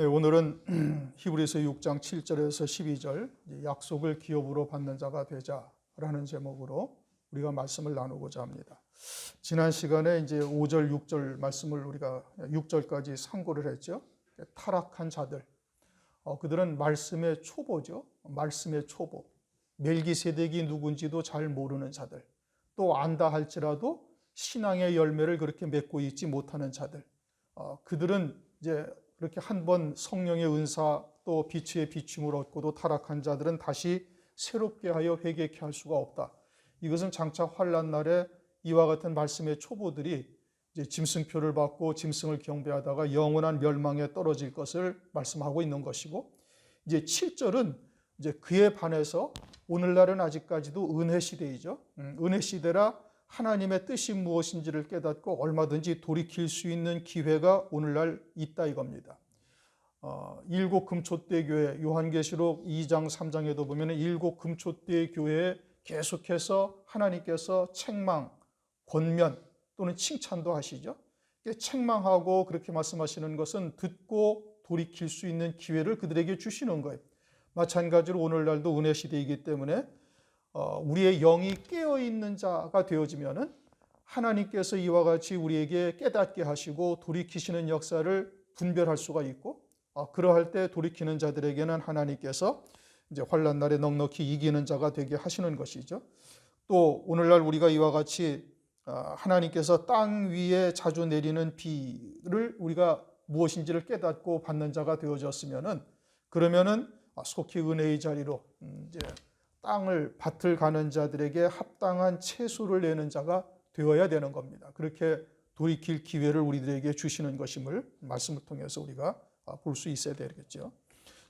네, 오늘은 히브리서 6장 7절에서 12절 약속을 기업으로 받는 자가 되자라는 제목으로 우리가 말씀을 나누고자 합니다. 지난 시간에 이제 5절, 6절 말씀을 우리가 6절까지 상고를 했죠. 타락한 자들, 그들은 말씀의 초보죠. 말씀의 초보. 멜기세덱이 누군지도 잘 모르는 자들, 또 안다 할지라도 신앙의 열매를 그렇게 맺고 있지 못하는 자들, 그들은 이제 그렇게 한번 성령의 은사 또 빛의 비춤을 얻고도 타락한 자들은 다시 새롭게 하여 회개케 할 수가 없다. 이것은 장차 환난 날에 이와 같은 말씀의 초보들이 이제 짐승표를 받고 짐승을 경배하다가 영원한 멸망에 떨어질 것을 말씀하고 있는 것이고, 이제 7절은 이제 그에 반해서 오늘날은 아직까지도 은혜 시대이죠. 은혜 시대라 하나님의 뜻이 무엇인지를 깨닫고 얼마든지 돌이킬 수 있는 기회가 오늘날 있다 이겁니다. 일곱 금초대 교회, 요한계시록 2장 3장에도 보면 일곱 금초대 교회에 계속해서 하나님께서 책망, 권면 또는 칭찬도 하시죠. 책망하고 그렇게 말씀하시는 것은 듣고 돌이킬 수 있는 기회를 그들에게 주시는 거예요. 마찬가지로 오늘날도 은혜 시대이기 때문에 우리의 영이 깨어있는 자가 되어지면은 하나님께서 이와 같이 우리에게 깨닫게 하시고 돌이키시는 역사를 분별할 수가 있고, 그러할 때 돌이키는 자들에게는 하나님께서 이제 환난 날에 넉넉히 이기는 자가 되게 하시는 것이죠. 또 오늘날 우리가 이와 같이 하나님께서 땅 위에 자주 내리는 비를 우리가 무엇인지를 깨닫고 받는 자가 되어졌으면은, 그러면은 속히 은혜의 자리로 이제 밭을 가는 자들에게 합당한 채소를 내는 자가 되어야 되는 겁니다. 그렇게 돌이킬 기회를 우리들에게 주시는 것임을 말씀을 통해서 우리가 볼 수 있어야 되겠죠.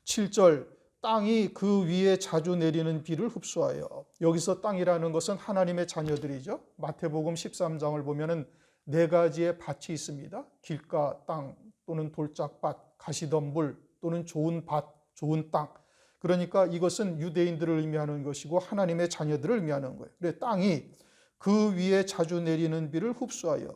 7절, 땅이 그 위에 자주 내리는 비를 흡수하여. 여기서 땅이라는 것은 하나님의 자녀들이죠. 마태복음 13장을 보면은 4가지의 밭이 있습니다. 길가 땅 또는 돌짝밭, 가시덤불 또는 좋은 밭, 좋은 땅. 그러니까 이것은 유대인들을 의미하는 것이고 하나님의 자녀들을 의미하는 거예요. 그래서 땅이 그 위에 자주 내리는 비를 흡수하여.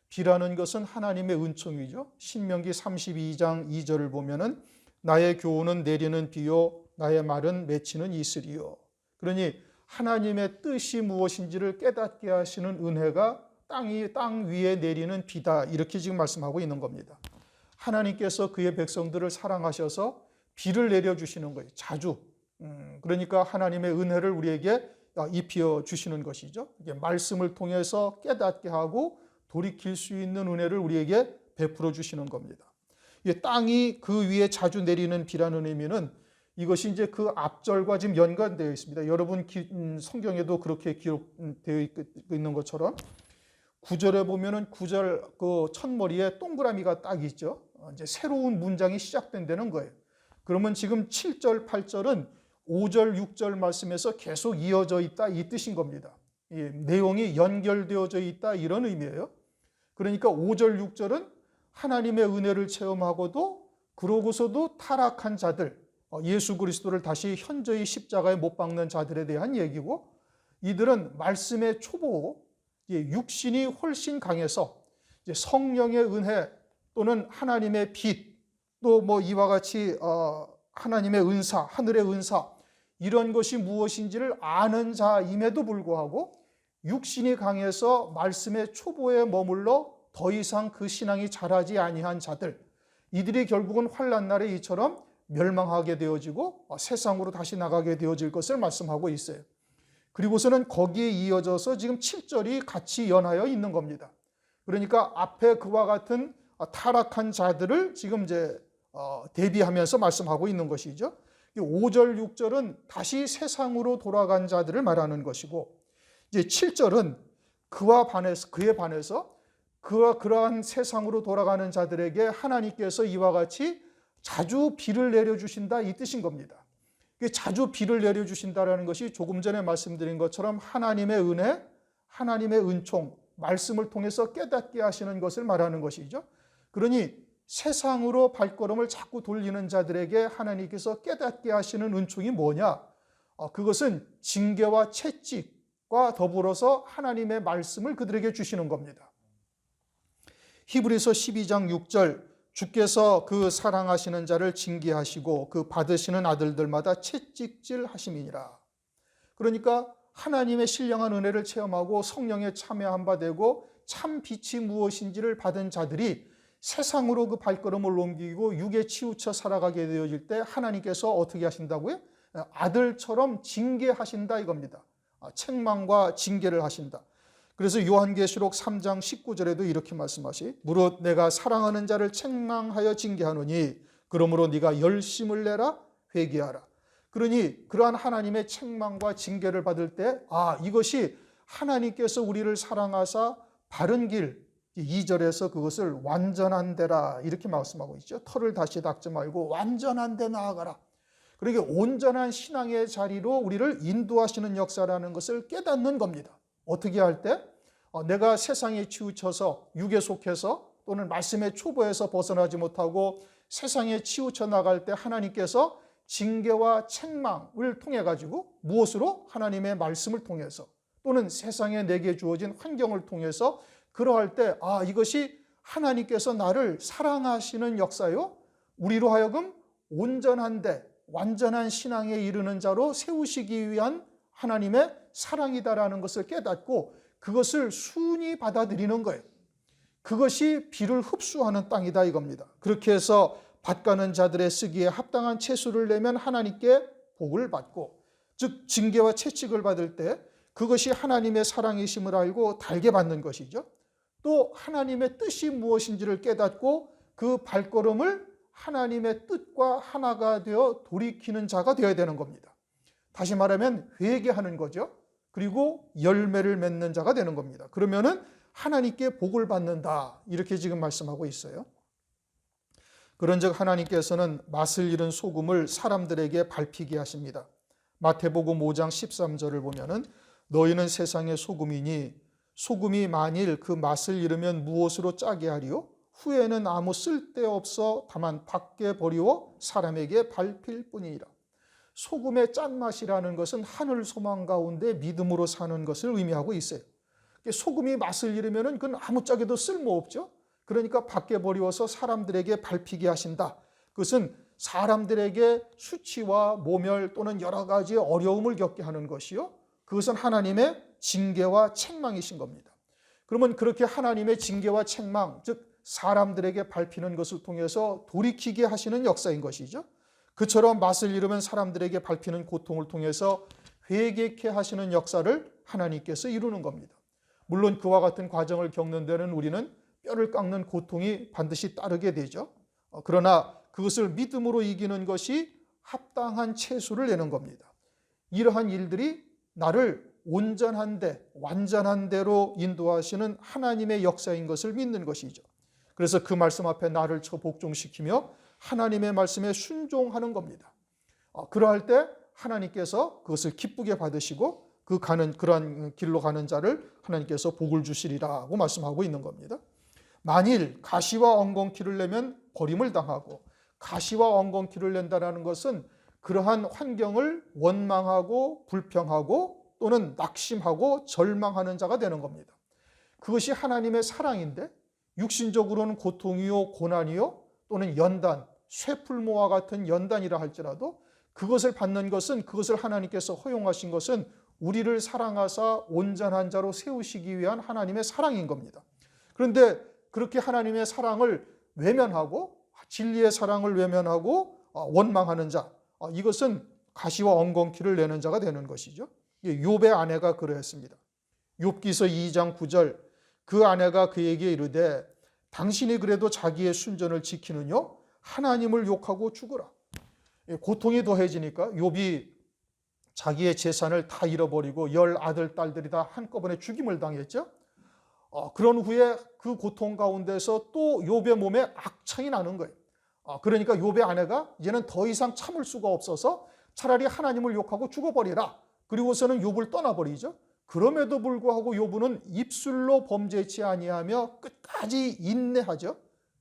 비라는 것은 하나님의 은총이죠. 신명기 32장 2절을 보면은 나의 교훈은 내리는 비요 나의 말은 맺히는 이슬이요. 그러니 하나님의 뜻이 무엇인지를 깨닫게 하시는 은혜가 땅 위에 내리는 비다, 이렇게 지금 말씀하고 있는 겁니다. 하나님께서 그의 백성들을 사랑하셔서 비를 내려주시는 거예요. 자주. 그러니까 하나님의 은혜를 우리에게 입혀 주시는 것이죠. 이게 말씀을 통해서 깨닫게 하고 돌이킬 수 있는 은혜를 우리에게 베풀어 주시는 겁니다. 땅이 그 위에 자주 내리는 비라는 의미는 이것이 이제 그 앞절과 지금 연관되어 있습니다. 여러분 성경에도 그렇게 기록되어 있는 것처럼 9절에 보면은 9절 그 첫머리에 동그라미가 딱 있죠. 이제 새로운 문장이 시작된다는 거예요. 그러면 지금 7절, 8절은 5절, 6절 말씀에서 계속 이어져 있다, 이 뜻인 겁니다. 내용이 연결되어져 있다, 이런 의미예요. 그러니까 5절, 6절은 하나님의 은혜를 체험하고도 그러고서도 타락한 자들, 예수 그리스도를 다시 현저히 십자가에 못 박는 자들에 대한 얘기고, 이들은 말씀의 초보, 육신이 훨씬 강해서 성령의 은혜 또는 하나님의 빛, 또 뭐 이와 같이 하나님의 은사, 하늘의 은사, 이런 것이 무엇인지를 아는 자임에도 불구하고 육신이 강해서 말씀의 초보에 머물러 더 이상 그 신앙이 자라지 아니한 자들, 이들이 결국은 환난 날에 이처럼 멸망하게 되어지고 세상으로 다시 나가게 되어질 것을 말씀하고 있어요. 그리고서는 거기에 이어져서 지금 7절이 같이 연하여 있는 겁니다. 그러니까 앞에 그와 같은 타락한 자들을 지금 이제 대비하면서 말씀하고 있는 것이죠. 5절, 6절은 다시 세상으로 돌아간 자들을 말하는 것이고, 이제 7절은 그에 반해서 그러한 세상으로 돌아가는 자들에게 하나님께서 이와 같이 자주 비를 내려주신다, 이 뜻인 겁니다. 자주 비를 내려주신다라는 것이 조금 전에 말씀드린 것처럼 하나님의 은혜, 하나님의 은총, 말씀을 통해서 깨닫게 하시는 것을 말하는 것이죠. 그러니 세상으로 발걸음을 자꾸 돌리는 자들에게 하나님께서 깨닫게 하시는 은총이 뭐냐? 그것은 징계와 채찍과 더불어서 하나님의 말씀을 그들에게 주시는 겁니다. 히브리서 12장 6절, 주께서 그 사랑하시는 자를 징계하시고 그 받으시는 아들들마다 채찍질 하심이니라. 그러니까 하나님의 신령한 은혜를 체험하고 성령에 참여한 바 되고 참 빛이 무엇인지를 받은 자들이 세상으로 그 발걸음을 옮기고 육에 치우쳐 살아가게 되어질 때 하나님께서 어떻게 하신다고요? 아들처럼 징계하신다 이겁니다. 책망과 징계를 하신다. 그래서 요한계시록 3장 19절에도 이렇게 말씀하시 무릇 내가 사랑하는 자를 책망하여 징계하노니 그러므로 네가 열심을 내라 회개하라. 그러니 그러한 하나님의 책망과 징계를 받을 때 이것이 하나님께서 우리를 사랑하사 바른 길 2절에서 그것을 완전한 데라 이렇게 말씀하고 있죠. 털을 다시 닦지 말고 완전한 데 나아가라. 그러니까 온전한 신앙의 자리로 우리를 인도하시는 역사라는 것을 깨닫는 겁니다. 어떻게 할 때? 내가 세상에 치우쳐서 육에 속해서 또는 말씀의 초보에서 벗어나지 못하고 세상에 치우쳐 나갈 때 하나님께서 징계와 책망을 통해 가지고 무엇으로? 하나님의 말씀을 통해서 또는 세상에 내게 주어진 환경을 통해서 그러할 때 이것이 하나님께서 나를 사랑하시는 역사요. 우리로 하여금 온전한데 완전한 신앙에 이르는 자로 세우시기 위한 하나님의 사랑이다라는 것을 깨닫고 그것을 순히 받아들이는 거예요. 그것이 비를 흡수하는 땅이다 이겁니다. 그렇게 해서 밭가는 자들의 쓰기에 합당한 채수를 내면 하나님께 복을 받고 즉 징계와 채찍을 받을 때 그것이 하나님의 사랑이심을 알고 달게 받는 것이죠. 또 하나님의 뜻이 무엇인지를 깨닫고 그 발걸음을 하나님의 뜻과 하나가 되어 돌이키는 자가 되어야 되는 겁니다. 다시 말하면 회개하는 거죠. 그리고 열매를 맺는 자가 되는 겁니다. 그러면은 하나님께 복을 받는다 이렇게 지금 말씀하고 있어요. 그런즉 하나님께서는 맛을 잃은 소금을 사람들에게 밟히게 하십니다. 마태복음 5장 13절을 보면은 너희는 세상의 소금이니 소금이 만일 그 맛을 잃으면 무엇으로 짜게 하리요? 후에는 아무 쓸데없어 다만 밖에 버리워 사람에게 밟힐 뿐이니라. 소금의 짠맛이라는 것은 하늘 소망 가운데 믿음으로 사는 것을 의미하고 있어요. 소금이 맛을 잃으면 그건 아무짝에도 쓸모없죠. 그러니까 밖에 버리워서 사람들에게 밟히게 하신다. 그것은 사람들에게 수치와 모멸 또는 여러 가지 어려움을 겪게 하는 것이요. 그것은 하나님의 징계와 책망이신 겁니다. 그러면 그렇게 하나님의 징계와 책망, 즉 사람들에게 밟히는 것을 통해서 돌이키게 하시는 역사인 것이죠. 그처럼 맛을 잃으면 사람들에게 밟히는 고통을 통해서 회개케 하시는 역사를 하나님께서 이루는 겁니다. 물론 그와 같은 과정을 겪는 데는 우리는 뼈를 깎는 고통이 반드시 따르게 되죠. 그러나 그것을 믿음으로 이기는 것이 합당한 채수를 내는 겁니다. 이러한 일들이 나를 온전한 데, 완전한 데로 인도하시는 하나님의 역사인 것을 믿는 것이죠. 그래서 그 말씀 앞에 나를 복종시키며 하나님의 말씀에 순종하는 겁니다. 그러할 때 하나님께서 그것을 기쁘게 받으시고 그러한 길로 가는 자를 하나님께서 복을 주시리라고 말씀하고 있는 겁니다. 만일 가시와 엉겅퀴를 내면 버림을 당하고 가시와 엉겅퀴를 낸다는 것은 그러한 환경을 원망하고 불평하고 또는 낙심하고 절망하는 자가 되는 겁니다. 그것이 하나님의 사랑인데 육신적으로는 고통이요 고난이요 또는 연단, 쇠풀모와 같은 연단이라 할지라도 그것을 받는 것은 그것을 하나님께서 허용하신 것은 우리를 사랑하사 온전한 자로 세우시기 위한 하나님의 사랑인 겁니다. 그런데 그렇게 하나님의 사랑을 외면하고 진리의 사랑을 외면하고 원망하는 자, 이것은 가시와 엉겅퀴를 내는 자가 되는 것이죠. 욥의 아내가 그러했습니다. 욥기서 2장 9절 그 아내가 그에게 이르되 당신이 그래도 자기의 순전을 지키느냐? 하나님을 욕하고 죽으라. 고통이 더해지니까 욥이 자기의 재산을 다 잃어버리고 10 아들 딸들이 다 한꺼번에 죽임을 당했죠. 그런 후에 그 고통 가운데서 또 욥의 몸에 악창이 나는 거예요. 그러니까 욥의 아내가 이제는 더 이상 참을 수가 없어서 차라리 하나님을 욕하고 죽어버리라. 그리고서는 욥을 떠나버리죠. 그럼에도 불구하고 욥은 입술로 범죄치 아니하며 끝까지 인내하죠.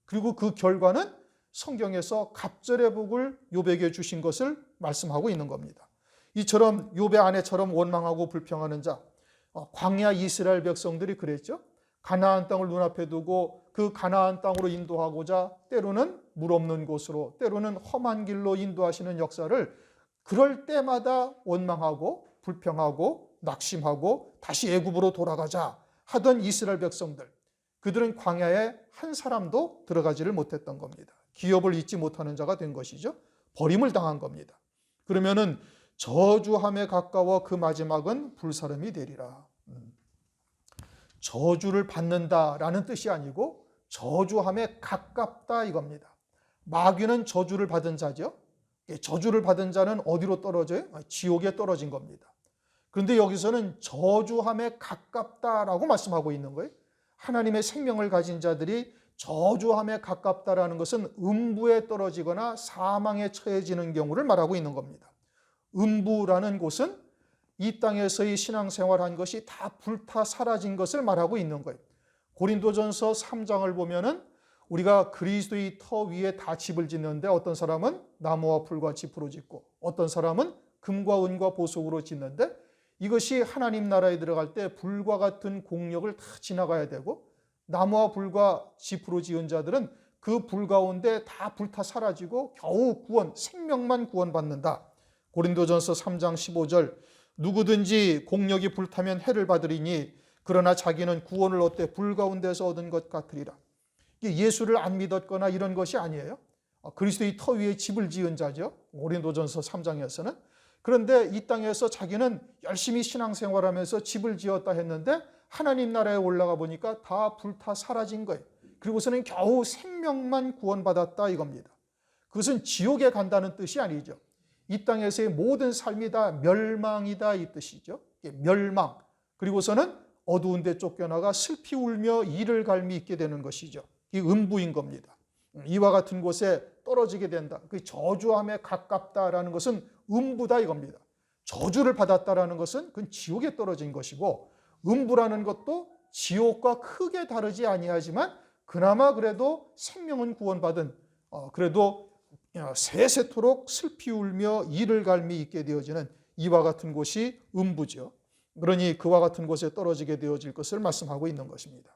그리고 그 결과는 성경에서 갑절의 복을 욥에게 주신 것을 말씀하고 있는 겁니다. 이처럼 욥의 아내처럼 원망하고 불평하는 자, 광야 이스라엘 백성들이 그랬죠. 가나안 땅을 눈앞에 두고 그 가나안 땅으로 인도하고자 때로는 물 없는 곳으로, 때로는 험한 길로 인도하시는 역사를 그럴 때마다 원망하고 불평하고 낙심하고 다시 애굽으로 돌아가자 하던 이스라엘 백성들, 그들은 광야에 한 사람도 들어가지를 못했던 겁니다. 기업을 잊지 못하는 자가 된 것이죠. 버림을 당한 겁니다. 그러면은 저주함에 가까워 그 마지막은 불사름이 되리라. 저주를 받는다라는 뜻이 아니고 저주함에 가깝다 이겁니다. 마귀는 저주를 받은 자죠. 저주를 받은 자는 어디로 떨어져요? 지옥에 떨어진 겁니다. 그런데 여기서는 저주함에 가깝다라고 말씀하고 있는 거예요. 하나님의 생명을 가진 자들이 저주함에 가깝다라는 것은 음부에 떨어지거나 사망에 처해지는 경우를 말하고 있는 겁니다. 음부라는 곳은 이 땅에서의 신앙생활한 것이 다 불타 사라진 것을 말하고 있는 거예요. 고린도전서 3장을 보면은 우리가 그리스도의 터 위에 다 집을 짓는데 어떤 사람은 나무와 풀과 짚으로 짓고 어떤 사람은 금과 은과 보석으로 짓는데 이것이 하나님 나라에 들어갈 때 불과 같은 공력을 다 지나가야 되고 나무와 불과 짚으로 지은 자들은 그 불 가운데 다 불타 사라지고 겨우 구원, 생명만 구원받는다. 고린도전서 3장 15절 누구든지 공력이 불타면 해를 받으리니 그러나 자기는 구원을 얻되 불 가운데서 얻은 것 같으리라. 예수를 안 믿었거나 이런 것이 아니에요. 그리스도의 터 위에 집을 지은 자죠. 고린도전서 3장에서는. 그런데 이 땅에서 자기는 열심히 신앙생활하면서 집을 지었다 했는데 하나님 나라에 올라가 보니까 다 불타 사라진 거예요. 그리고서는 겨우 생명만 구원받았다 이겁니다. 그것은 지옥에 간다는 뜻이 아니죠. 이 땅에서의 모든 삶이 다 멸망이다 이 뜻이죠. 멸망. 그리고서는 어두운 데 쫓겨나가 슬피 울며 이를 갈미 있게 되는 것이죠. 이 음부인 겁니다. 이와 같은 곳에 떨어지게 된다. 그 저주함에 가깝다라는 것은 음부다 이겁니다. 저주를 받았다라는 것은 그건 지옥에 떨어진 것이고 음부라는 것도 지옥과 크게 다르지 아니하지만 그나마 그래도 생명은 구원받은 그래도 세세토록 슬피 울며 이를 갈미 있게 되어지는 이와 같은 곳이 음부죠. 그러니 그와 같은 곳에 떨어지게 되어질 것을 말씀하고 있는 것입니다.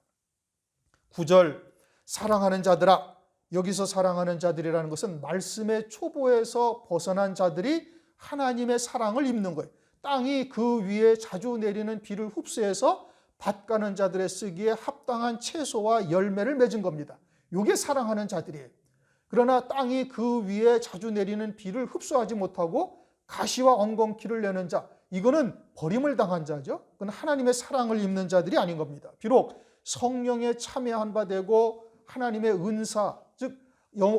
9절 사랑하는 자들아, 여기서 사랑하는 자들이라는 것은 말씀의 초보에서 벗어난 자들이 하나님의 사랑을 입는 거예요. 땅이 그 위에 자주 내리는 비를 흡수해서 밭가는 자들의 쓰기에 합당한 채소와 열매를 맺은 겁니다. 이게 사랑하는 자들이에요. 그러나 땅이 그 위에 자주 내리는 비를 흡수하지 못하고 가시와 엉겅퀴를 내는 자, 이거는 버림을 당한 자죠. 그건 하나님의 사랑을 입는 자들이 아닌 겁니다. 비록 성령에 참여한 바 되고 하나님의 은사, 즉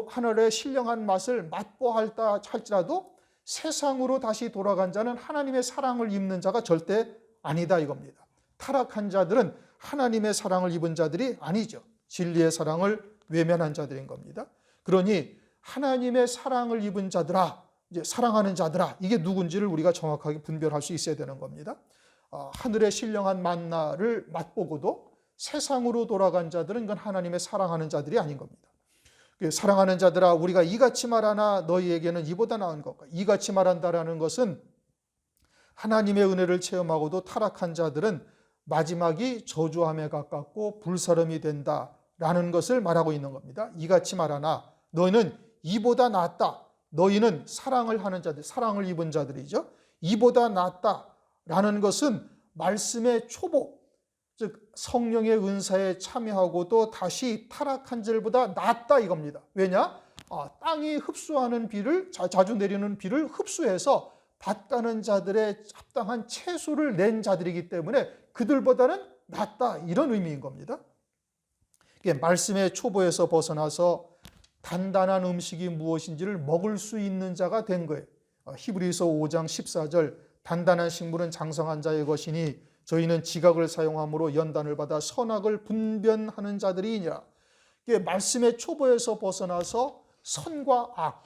하늘의 신령한 맛을 맛보았다 할지라도 세상으로 다시 돌아간 자는 하나님의 사랑을 입는 자가 절대 아니다 이겁니다. 타락한 자들은 하나님의 사랑을 입은 자들이 아니죠. 진리의 사랑을 외면한 자들인 겁니다. 그러니 하나님의 사랑을 입은 자들아, 이제 사랑하는 자들아, 이게 누군지를 우리가 정확하게 분별할 수 있어야 되는 겁니다. 하늘의 신령한 만나를 맛보고도 세상으로 돌아간 자들은 이건 하나님의 사랑하는 자들이 아닌 겁니다. 사랑하는 자들아, 우리가 이같이 말하나 너희에게는 이보다 나은 것과, 이같이 말한다라는 것은 하나님의 은혜를 체험하고도 타락한 자들은 마지막이 저주함에 가깝고 불사름이 된다라는 것을 말하고 있는 겁니다. 이같이 말하나 너희는 이보다 낫다. 너희는 사랑을 하는 자들, 사랑을 입은 자들이죠. 이보다 낫다라는 것은 말씀의 초보, 즉 성령의 은사에 참여하고도 다시 타락한 자들보다 낫다 이겁니다. 왜냐? 땅이 흡수하는 비를, 자주 내리는 비를 흡수해서 밭가는 자들의 합당한 채소를 낸 자들이기 때문에 그들보다는 낫다 이런 의미인 겁니다. 말씀의 초보에서 벗어나서 단단한 음식이 무엇인지를 먹을 수 있는 자가 된 거예요. 히브리서 5장 14절 단단한 식물은 장성한 자의 것이니 저희는 지각을 사용함으로 연단을 받아 선악을 분별하는 자들이니라. 말씀의 초보에서 벗어나서 선과 악,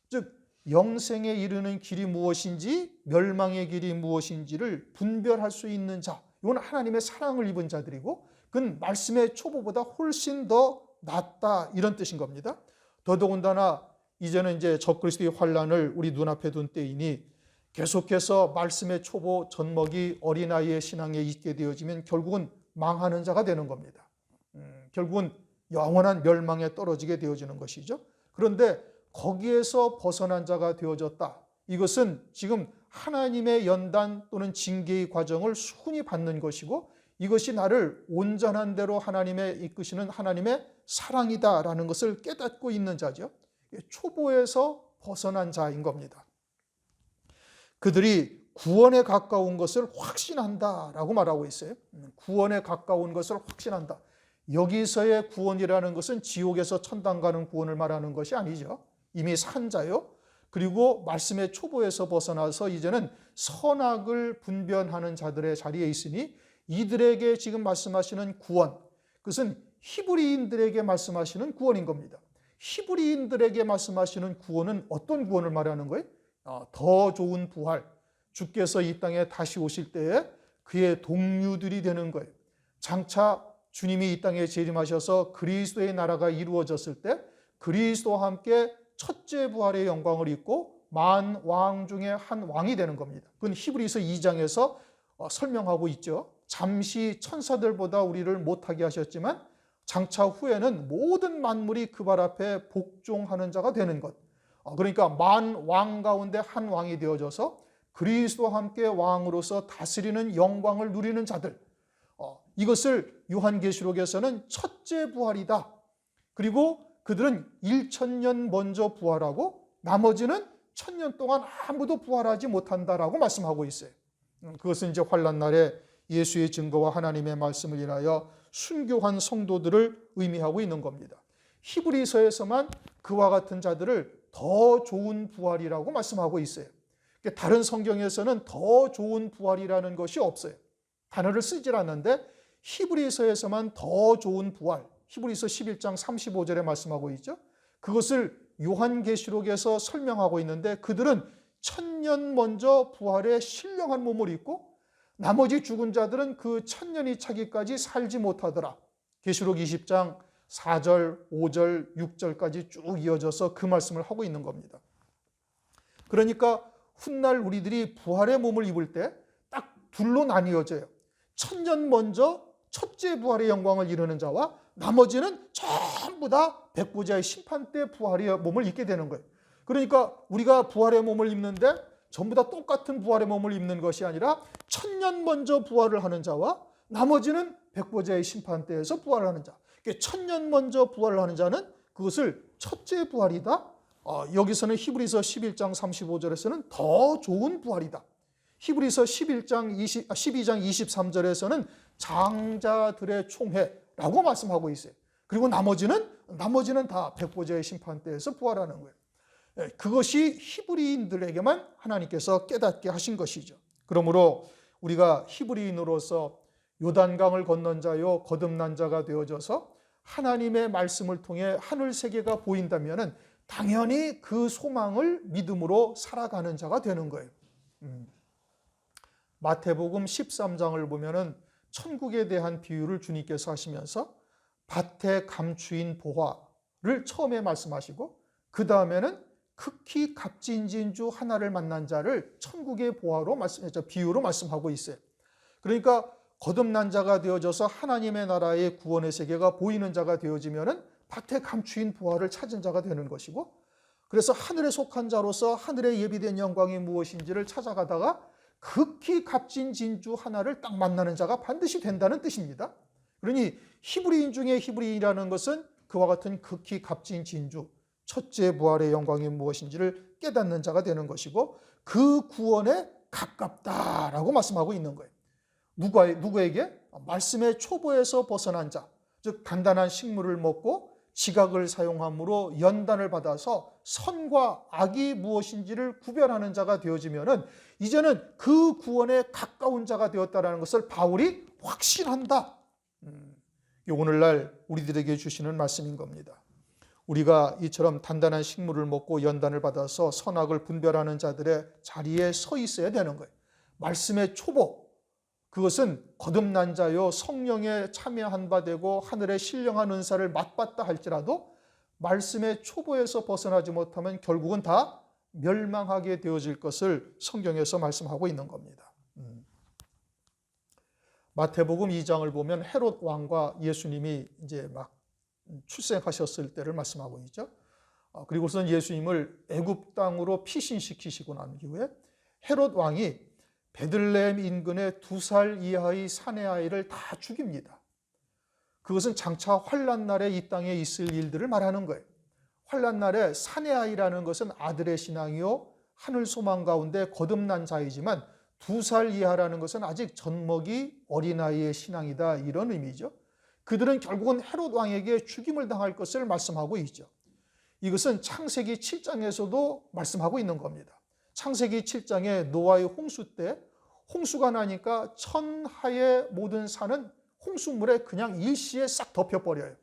즉 영생에 이르는 길이 무엇인지 멸망의 길이 무엇인지를 분별할 수 있는 자, 이건 하나님의 사랑을 입은 자들이고 그건 말씀의 초보보다 훨씬 더 낫다 이런 뜻인 겁니다. 더더군다나 이제는 이제 적그리스도의 환란을 우리 눈앞에 둔 때이니 계속해서 말씀의 초보 젖먹이 어린아이의 신앙에 있게 되어지면 결국은 망하는 자가 되는 겁니다. 결국은 영원한 멸망에 떨어지게 되어지는 것이죠. 그런데 거기에서 벗어난 자가 되어졌다. 이것은 지금 하나님의 연단 또는 징계의 과정을 순히 받는 것이고 이것이 나를 온전한 대로 하나님의 이끄시는 하나님의 사랑이다라는 것을 깨닫고 있는 자죠. 초보에서 벗어난 자인 겁니다. 그들이 구원에 가까운 것을 확신한다라고 말하고 있어요. 구원에 가까운 것을 확신한다. 여기서의 구원이라는 것은 지옥에서 천당 가는 구원을 말하는 것이 아니죠. 이미 산 자요. 그리고 말씀의 초보에서 벗어나서 이제는 선악을 분별하는 자들의 자리에 있으니 이들에게 지금 말씀하시는 구원, 그것은 히브리인들에게 말씀하시는 구원인 겁니다. 히브리인들에게 말씀하시는 구원은 어떤 구원을 말하는 거예요? 더 좋은 부활, 주께서 이 땅에 다시 오실 때에 그의 동류들이 되는 거예요. 장차 주님이 이 땅에 재림하셔서 그리스도의 나라가 이루어졌을 때 그리스도와 함께 첫째 부활의 영광을 입고 만 왕 중에 한 왕이 되는 겁니다. 그건 히브리서 2장에서 설명하고 있죠. 잠시 천사들보다 우리를 못하게 하셨지만 장차 후에는 모든 만물이 그 발 앞에 복종하는 자가 되는 것. 그러니까 만 왕 가운데 한 왕이 되어져서 그리스도와 함께 왕으로서 다스리는 영광을 누리는 자들. 이것을 요한계시록에서는 첫째 부활이다. 그리고 그들은 1000년 먼저 부활하고 나머지는 1000년 동안 아무도 부활하지 못한다라고 말씀하고 있어요. 그것은 이제 환난 날에 예수의 증거와 하나님의 말씀을 인하여 순교한 성도들을 의미하고 있는 겁니다. 히브리서에서만 그와 같은 자들을 더 좋은 부활이라고 말씀하고 있어요. 다른 성경에서는 더 좋은 부활이라는 것이 없어요. 단어를 쓰질 않는데 히브리서에서만 더 좋은 부활, 히브리서 11장 35절에 말씀하고 있죠. 그것을 요한계시록에서 설명하고 있는데 그들은 1000년 먼저 부활의 신령한 몸을 입고 나머지 죽은 자들은 그 1000년이 차기까지 살지 못하더라. 계시록 20장 4절, 5절, 6절까지 쭉 이어져서 그 말씀을 하고 있는 겁니다. 그러니까 훗날 우리들이 부활의 몸을 입을 때 딱 둘로 나뉘어져요. 1000년 먼저 첫째 부활의 영광을 이루는 자와 나머지는 전부 다 백보자의 심판 때 부활의 몸을 입게 되는 거예요. 그러니까 우리가 부활의 몸을 입는데 전부 다 똑같은 부활의 몸을 입는 것이 아니라 1000년 먼저 부활을 하는 자와 나머지는 백보자의 심판 때에서 부활을 하는 자. 1000년 먼저 부활을 하는 자는 그것을 첫째 부활이다. 여기서는 히브리서 11장 35절에서는 더 좋은 부활이다. 히브리서 12장 23절에서는 장자들의 총회라고 말씀하고 있어요. 그리고 나머지는 다 백보자의 심판 때에서 부활하는 거예요. 그것이 히브리인들에게만 하나님께서 깨닫게 하신 것이죠. 그러므로 우리가 히브리인으로서 요단강을 건넌 자요 거듭난 자가 되어져서 하나님의 말씀을 통해 하늘 세계가 보인다면 당연히 그 소망을 믿음으로 살아가는 자가 되는 거예요. 마태복음 13장을 보면은 천국에 대한 비유를 주님께서 하시면서 밭에 감추인 보화를 처음에 말씀하시고 그 다음에는 극히 값진 진주 하나를 만난 자를 천국의 보화로 비유로 말씀하고 있어요. 그러니까 거듭난 자가 되어져서 하나님의 나라의 구원의 세계가 보이는 자가 되어지면은 밭에 감추인 보화를 찾은 자가 되는 것이고, 그래서 하늘에 속한 자로서 하늘에 예비된 영광이 무엇인지를 찾아가다가 극히 값진 진주 하나를 딱 만나는 자가 반드시 된다는 뜻입니다. 그러니 히브리인 중에 히브리인이라는 것은 그와 같은 극히 값진 진주, 첫째 부활의 영광이 무엇인지를 깨닫는 자가 되는 것이고 그 구원에 가깝다라고 말씀하고 있는 거예요. 누구에게? 말씀의 초보에서 벗어난 자, 즉 단단한 식물을 먹고 지각을 사용함으로 연단을 받아서 선과 악이 무엇인지를 구별하는 자가 되어지면은 이제는 그 구원에 가까운 자가 되었다라는 것을 바울이 확신한다. 오늘날 우리들에게 주시는 말씀인 겁니다. 우리가 이처럼 단단한 식물을 먹고 연단을 받아서 선악을 분별하는 자들의 자리에 서 있어야 되는 거예요. 말씀의 초보, 그것은 거듭난 자요 성령에 참여한 바 되고 하늘의 신령한 은사를 맛봤다 할지라도 말씀의 초보에서 벗어나지 못하면 결국은 다 멸망하게 되어질 것을 성경에서 말씀하고 있는 겁니다. 마태복음 2장을 보면 헤롯 왕과 예수님이 이제 막 출생하셨을 때를 말씀하고 있죠. 그리고선 예수님을 애굽 땅으로 피신시키시고 난 이후에 헤롯 왕이 베들레헴 인근의 2살 이하의 사내 아이를 다 죽입니다. 그것은 장차 환난 날에 이 땅에 있을 일들을 말하는 거예요. 환난 날에 사내 아이라는 것은 아들의 신앙이요 하늘 소망 가운데 거듭난 자이지만 2살 이하라는 것은 아직 젖먹이 어린아이의 신앙이다, 이런 의미죠. 그들은 결국은 헤롯 왕에게 죽임을 당할 것을 말씀하고 있죠. 이것은 창세기 7장에서도 말씀하고 있는 겁니다. 창세기 7장에 노아의 홍수 때 홍수가 나니까 천하의 모든 산은 홍수물에 그냥 일시에 싹 덮여버려요.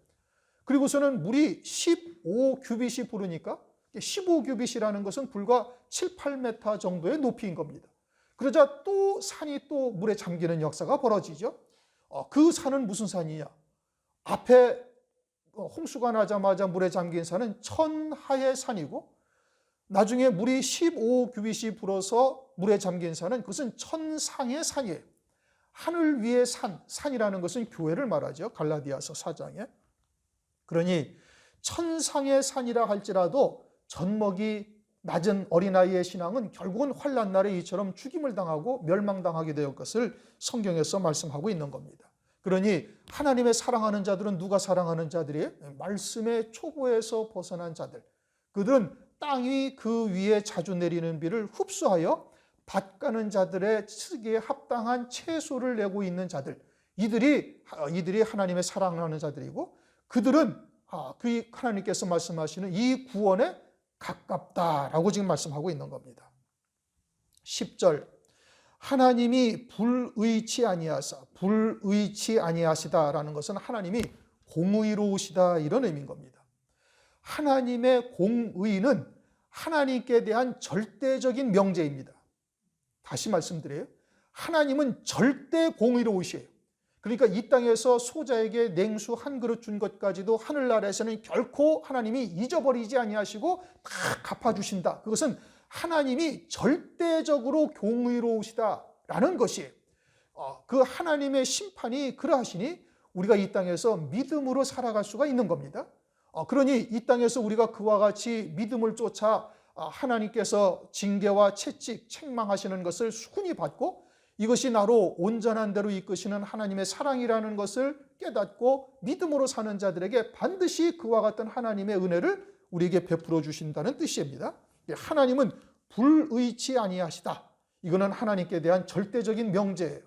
그리고서는 물이 15규빗이 부르니까 15규빗이라는 것은 불과 7, 8m 정도의 높이인 겁니다. 그러자 또 산이 또 물에 잠기는 역사가 벌어지죠. 그 산은 무슨 산이냐? 앞에 홍수가 나자마자 물에 잠긴 산은 천하의 산이고, 나중에 물이 15규빗이 불어서 물에 잠긴 산은 그것은 천상의 산이에요. 하늘 위의 산이라는 것은 교회를 말하죠. 갈라디아서 4장에. 그러니 천상의 산이라 할지라도 젖먹이 낮은 어린아이의 신앙은 결국은 환난 날에 이처럼 죽임을 당하고 멸망당하게 될 것을 성경에서 말씀하고 있는 겁니다. 그러니 하나님의 사랑하는 자들은 누가 사랑하는 자들이에요? 말씀의 초보에서 벗어난 자들. 그들은 땅이 그 위에 자주 내리는 비를 흡수하여 밭가는 자들의 쓰기에 합당한 채소를 내고 있는 자들. 이들이 하나님의 사랑하는 자들이고, 그들은 그 하나님께서 말씀하시는 이 구원에 가깝다라고 지금 말씀하고 있는 겁니다. 10절, 하나님이 불의치 아니하시다라는 것은 하나님이 공의로우시다, 이런 의미인 겁니다. 하나님의 공의는 하나님께 대한 절대적인 명제입니다. 다시 말씀드려요. 하나님은 절대 공의로우시에요. 그러니까 이 땅에서 소자에게 냉수 한 그릇 준 것까지도 하늘나라에서는 결코 하나님이 잊어버리지 아니하시고 다 갚아주신다. 그것은 하나님이 절대적으로 공의로우시다라는 것이에요. 그 하나님의 심판이 그러하시니 우리가 이 땅에서 믿음으로 살아갈 수가 있는 겁니다. 그러니 이 땅에서 우리가 그와 같이 믿음을 쫓아 하나님께서 징계와 채찍, 책망하시는 것을 수군히 받고 이것이 나로 온전한 대로 이끄시는 하나님의 사랑이라는 것을 깨닫고 믿음으로 사는 자들에게 반드시 그와 같은 하나님의 은혜를 우리에게 베풀어 주신다는 뜻입니다. 하나님은 불의치 아니하시다. 이거는 하나님께 대한 절대적인 명제예요.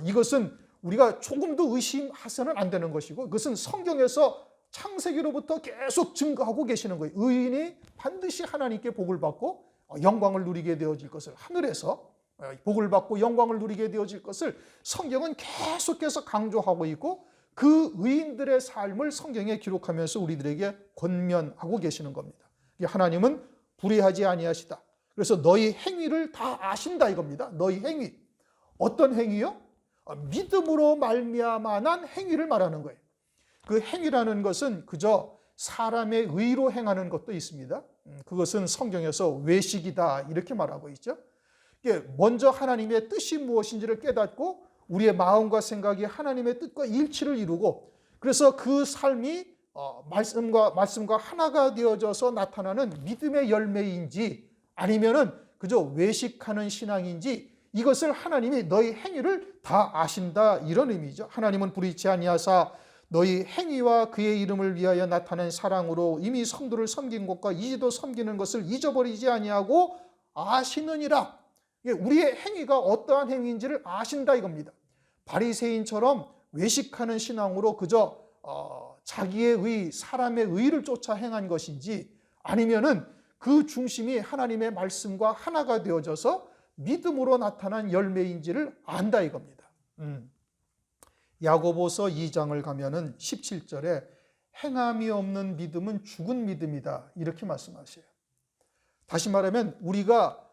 이것은 우리가 조금도 의심해서는 안 되는 것이고, 그것은 성경에서 창세기로부터 계속 증거하고 계시는 거예요. 의인이 반드시 하나님께 복을 받고 영광을 누리게 되어질 것을, 하늘에서 복을 받고 영광을 누리게 되어질 것을 성경은 계속해서 강조하고 있고, 그 의인들의 삶을 성경에 기록하면서 우리들에게 권면하고 계시는 겁니다. 하나님은 불의하지 아니하시다. 그래서 너희 행위를 다 아신다, 이겁니다. 너희 행위. 어떤 행위요? 믿음으로 말미암아 난 행위를 말하는 거예요. 그 행위라는 것은 그저 사람의 의로 행하는 것도 있습니다. 그것은 성경에서 외식이다, 이렇게 말하고 있죠. 먼저 하나님의 뜻이 무엇인지를 깨닫고 우리의 마음과 생각이 하나님의 뜻과 일치를 이루고, 그래서 그 삶이 말씀과 하나가 되어져서 나타나는 믿음의 열매인지 아니면은 그저 외식하는 신앙인지, 이것을 하나님이 너희 행위를 다 아신다, 이런 의미죠. 하나님은 불의치 아니하사 너희 행위와 그의 이름을 위하여 나타낸 사랑으로 이미 성도를 섬긴 것과 이제도 섬기는 것을 잊어버리지 아니하고 아시느니라. 우리의 행위가 어떠한 행위인지를 아신다, 이겁니다. 바리새인처럼 외식하는 신앙으로 그저 자기의 의, 사람의 의를 쫓아 행한 것인지, 아니면은 그 중심이 하나님의 말씀과 하나가 되어져서 믿음으로 나타난 열매인지를 안다, 이겁니다. 야고보서 2장을 가면은 17절에 행함이 없는 믿음은 죽은 믿음이다, 이렇게 말씀하셔요. 다시 말하면 우리가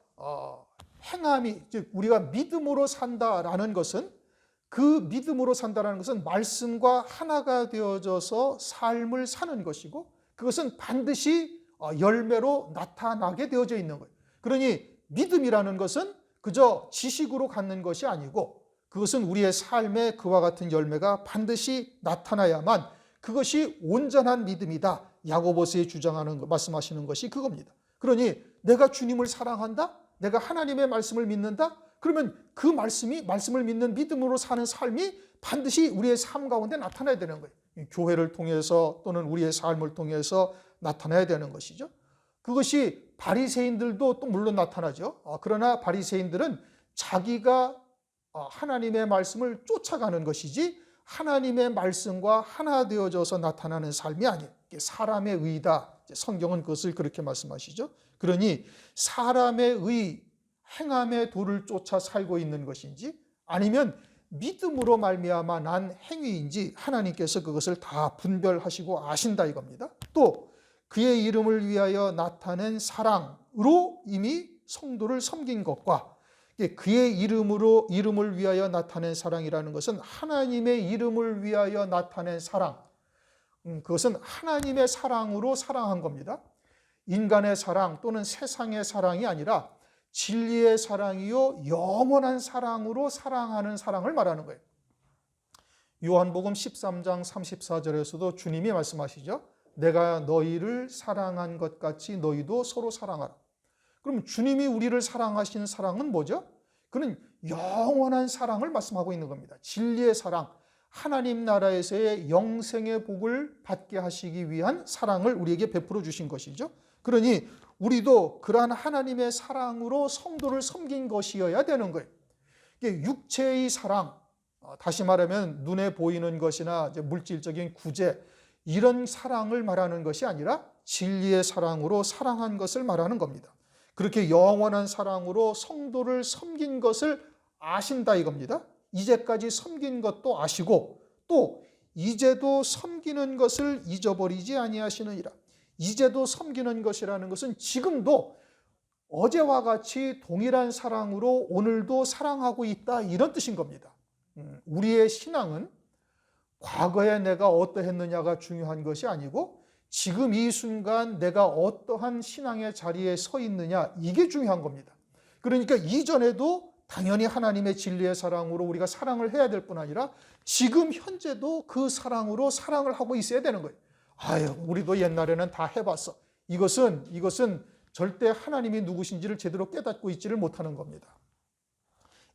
즉 우리가 믿음으로 산다라는 것은, 그 믿음으로 산다라는 것은 말씀과 하나가 되어져서 삶을 사는 것이고, 그것은 반드시 열매로 나타나게 되어져 있는 거예요. 그러니 믿음이라는 것은 그저 지식으로 갖는 것이 아니고, 그것은 우리의 삶에 그와 같은 열매가 반드시 나타나야만 그것이 온전한 믿음이다. 야고보서에 주장하는 말씀하시는 것이 그겁니다. 그러니 내가 주님을 사랑한다? 내가 하나님의 말씀을 믿는다? 그러면 그 말씀을 믿는 믿음으로 사는 삶이 반드시 우리의 삶 가운데 나타나야 되는 거예요. 교회를 통해서 또는 우리의 삶을 통해서 나타나야 되는 것이죠. 그것이 바리새인들도 또 물론 나타나죠. 그러나 바리새인들은 자기가 하나님의 말씀을 쫓아가는 것이지 하나님의 말씀과 하나 되어져서 나타나는 삶이 아니에요. 사람의 의다. 성경은 그것을 그렇게 말씀하시죠. 그러니 사람의 의, 행함의 도를 쫓아 살고 있는 것인지 아니면 믿음으로 말미암아 난 행위인지 하나님께서 그것을 다 분별하시고 아신다 이겁니다. 또 그의 이름을 위하여 나타낸 사랑으로 이미 성도를 섬긴 것과 그의 이름을 위하여 나타낸 사랑이라는 것은 하나님의 이름을 위하여 나타낸 사랑, 그것은 하나님의 사랑으로 사랑한 겁니다. 인간의 사랑 또는 세상의 사랑이 아니라 진리의 사랑이요 영원한 사랑으로 사랑하는 사랑을 말하는 거예요. 요한복음 13장 34절에서도 주님이 말씀하시죠. 내가 너희를 사랑한 것 같이 너희도 서로 사랑하라. 그럼 주님이 우리를 사랑하신 사랑은 뭐죠? 그는 영원한 사랑을 말씀하고 있는 겁니다. 진리의 사랑, 하나님 나라에서의 영생의 복을 받게 하시기 위한 사랑을 우리에게 베풀어 주신 것이죠. 그러니 우리도 그러한 하나님의 사랑으로 성도를 섬긴 것이어야 되는 거예요. 이게 육체의 사랑, 다시 말하면 눈에 보이는 것이나 물질적인 구제, 이런 사랑을 말하는 것이 아니라 진리의 사랑으로 사랑한 것을 말하는 겁니다. 그렇게 영원한 사랑으로 성도를 섬긴 것을 아신다 이겁니다. 이제까지 섬긴 것도 아시고 또 이제도 섬기는 것을 잊어버리지 아니하시느니라. 이제도 섬기는 것이라는 것은 지금도 어제와 같이 동일한 사랑으로 오늘도 사랑하고 있다 이런 뜻인 겁니다. 우리의 신앙은 과거에 내가 어떠했느냐가 중요한 것이 아니고 지금 이 순간 내가 어떠한 신앙의 자리에 서 있느냐 이게 중요한 겁니다. 그러니까 이전에도 당연히 하나님의 진리의 사랑으로 우리가 사랑을 해야 될 뿐 아니라 지금 현재도 그 사랑으로 사랑을 하고 있어야 되는 거예요. 아유, 우리도 옛날에는 다 해봤어. 이것은 절대 하나님이 누구신지를 제대로 깨닫고 있지를 못하는 겁니다.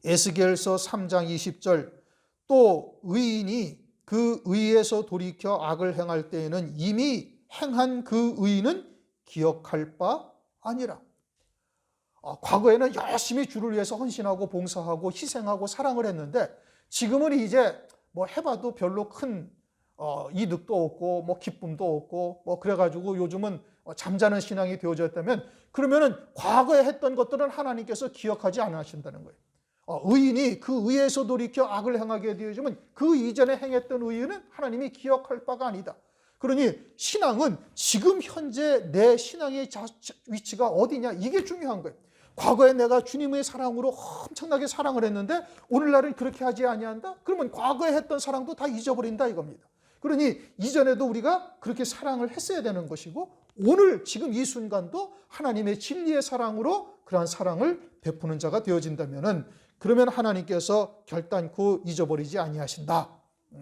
에스겔서 3장 20절 또 의인이 그 의에서 돌이켜 악을 행할 때에는 이미 행한 그 의는 기억할 바 아니라. 과거에는 열심히 주를 위해서 헌신하고 봉사하고 희생하고 사랑을 했는데 지금은 이제 뭐 해봐도 별로 큰 이득도 없고 뭐 기쁨도 없고 뭐 그래가지고 요즘은 잠자는 신앙이 되어졌다면 그러면은 과거에 했던 것들은 하나님께서 기억하지 않으신다는 거예요. 의인이 그 의에서 돌이켜 악을 행하게 되어지면 그 이전에 행했던 의는 하나님이 기억할 바가 아니다. 그러니 신앙은 지금 현재 내 신앙의 위치가 어디냐 이게 중요한 거예요. 과거에 내가 주님의 사랑으로 엄청나게 사랑을 했는데 오늘날은 그렇게 하지 아니한다? 그러면 과거에 했던 사랑도 다 잊어버린다 이겁니다. 그러니 이전에도 우리가 그렇게 사랑을 했어야 되는 것이고 오늘 지금 이 순간도 하나님의 진리의 사랑으로 그러한 사랑을 베푸는 자가 되어진다면은 그러면 하나님께서 결단코 잊어버리지 아니하신다.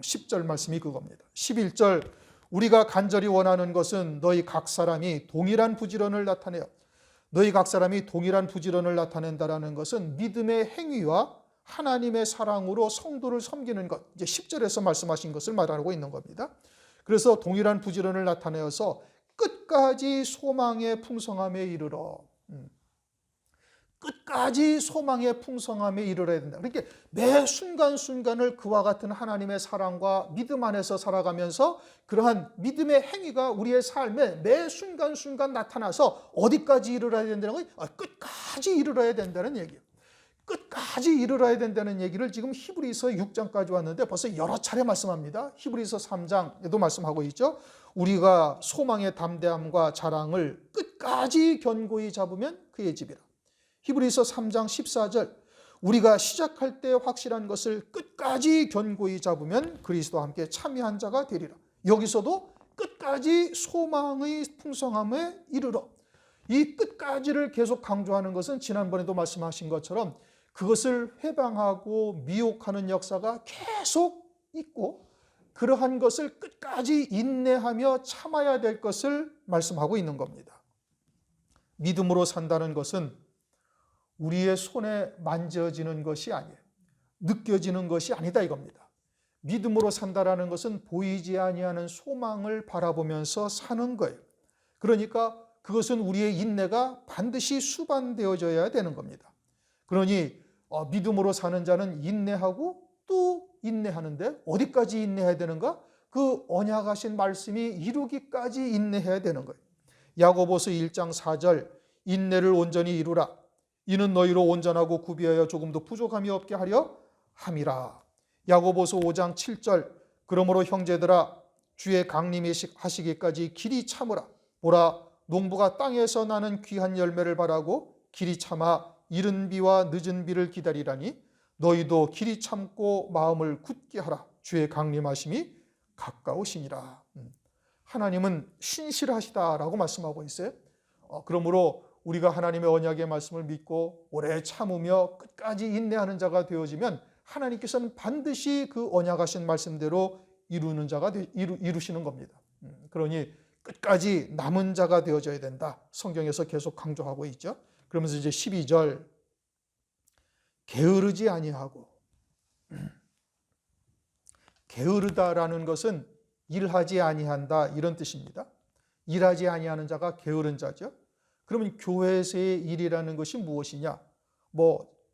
10절 말씀이 그겁니다. 11절 우리가 간절히 원하는 것은 너희 각 사람이 동일한 부지런을 나타내어 너희 각 사람이 동일한 부지런을 나타낸다라는 것은 믿음의 행위와 하나님의 사랑으로 성도를 섬기는 것. 이제 10절에서 말씀하신 것을 말하고 있는 겁니다. 그래서 동일한 부지런을 나타내어서 끝까지 소망의 풍성함에 이르러 끝까지 소망의 풍성함에 이르러야 된다. 그러니까 매 순간순간을 그와 같은 하나님의 사랑과 믿음 안에서 살아가면서 그러한 믿음의 행위가 우리의 삶에 매 순간순간 나타나서 어디까지 이르러야 된다는 거예요? 끝까지 이르러야 된다는 얘기예요. 끝까지 이르러야 된다는 얘기를 지금 히브리서 6장까지 왔는데 벌써 여러 차례 말씀합니다. 히브리서 3장에도 말씀하고 있죠. 우리가 소망의 담대함과 자랑을 끝까지 견고히 잡으면 그의 집이라. 히브리서 3장 14절 우리가 시작할 때 확실한 것을 끝까지 견고히 잡으면 그리스도와 함께 참여한 자가 되리라. 여기서도 끝까지 소망의 풍성함에 이르러 이 끝까지를 계속 강조하는 것은 지난번에도 말씀하신 것처럼 그것을 회방하고 미혹하는 역사가 계속 있고 그러한 것을 끝까지 인내하며 참아야 될 것을 말씀하고 있는 겁니다. 믿음으로 산다는 것은 우리의 손에 만져지는 것이 아니에요. 느껴지는 것이 아니다 이겁니다. 믿음으로 산다라는 것은 보이지 아니하는 소망을 바라보면서 사는 거예요. 그러니까 그것은 우리의 인내가 반드시 수반되어져야 되는 겁니다. 그러니 믿음으로 사는 자는 인내하고 또 인내하는데 어디까지 인내해야 되는가? 그 언약하신 말씀이 이루기까지 인내해야 되는 거예요. 야고보서 1장 4절 인내를 온전히 이루라. 이는 너희로 온전하고 구비하여 조금도 부족함이 없게 하려 함이라. 야고보서 5장 7절 그러므로 형제들아 주의 강림이 하시기까지 길이 참으라. 보라 농부가 땅에서 나는 귀한 열매를 바라고 길이 참아 이른 비와 늦은 비를 기다리라니 너희도 길이 참고 마음을 굳게 하라. 주의 강림하심이 가까우시니라. 하나님은 신실하시다라고 말씀하고 있어요. 그러므로 우리가 하나님의 언약의 말씀을 믿고 오래 참으며 끝까지 인내하는 자가 되어지면 하나님께서는 반드시 그 언약하신 말씀대로 이루시는 겁니다. 그러니 끝까지 남은 자가 되어져야 된다. 성경에서 계속 강조하고 있죠. 그러면서 이제 12절 게으르지 아니하고 게으르다라는 것은 일하지 아니한다 이런 뜻입니다. 일하지 아니하는 자가 게으른 자죠. 그러면 교회에서의 일이라는 것이 무엇이냐?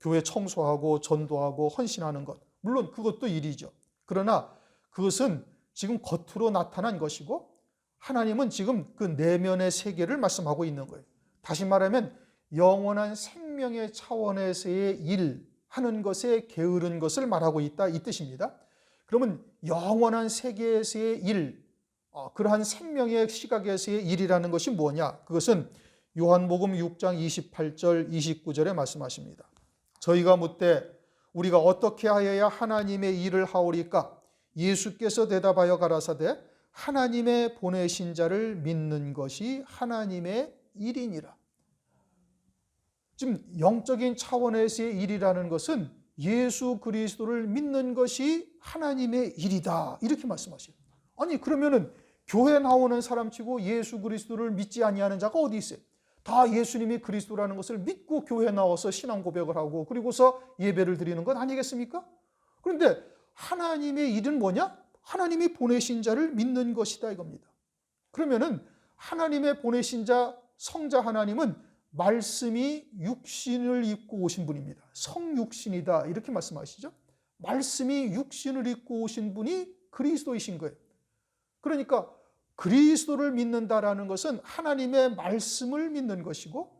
교회 청소하고 전도하고 헌신하는 것. 물론 그것도 일이죠. 그러나 그것은 지금 겉으로 나타난 것이고 하나님은 지금 그 내면의 세계를 말씀하고 있는 거예요. 다시 말하면 영원한 생명의 차원에서의 일하는 것에 게으른 것을 말하고 있다 이 뜻입니다. 그러면 영원한 세계에서의 일, 그러한 생명의 시각에서의 일이라는 것이 뭐냐? 그것은 요한복음 6장 28절 29절에 말씀하십니다. 저희가 묻되 우리가 어떻게 하여야 하나님의 일을 하오리까? 예수께서 대답하여 가라사대 하나님의 보내신 자를 믿는 것이 하나님의 일이니라. 지금 영적인 차원에서의 일이라는 것은 예수 그리스도를 믿는 것이 하나님의 일이다 이렇게 말씀하셔요. 아니 그러면은 교회 나오는 사람치고 예수 그리스도를 믿지 아니하는 자가 어디 있어요? 다 예수님이 그리스도라는 것을 믿고 교회에 나와서 신앙 고백을 하고 그리고서 예배를 드리는 것 아니겠습니까? 그런데 하나님의 일은 뭐냐? 하나님이 보내신 자를 믿는 것이다 이겁니다. 그러면은 하나님의 보내신 자 성자 하나님은 말씀이 육신을 입고 오신 분입니다. 성육신이다 이렇게 말씀하시죠. 말씀이 육신을 입고 오신 분이 그리스도이신 거예요. 그러니까 그리스도를 믿는다라는 것은 하나님의 말씀을 믿는 것이고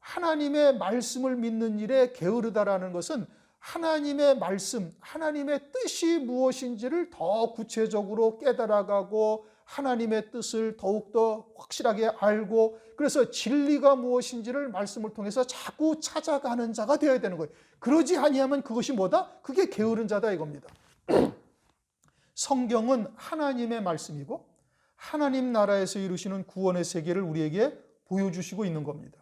하나님의 말씀을 믿는 일에 게으르다라는 것은 하나님의 말씀, 하나님의 뜻이 무엇인지를 더 구체적으로 깨달아가고 하나님의 뜻을 더욱더 확실하게 알고 그래서 진리가 무엇인지를 말씀을 통해서 자꾸 찾아가는 자가 되어야 되는 거예요. 그러지 아니하면 그것이 뭐다? 그게 게으른 자다 이겁니다. 성경은 하나님의 말씀이고 하나님 나라에서 이루시는 구원의 세계를 우리에게 보여주시고 있는 겁니다.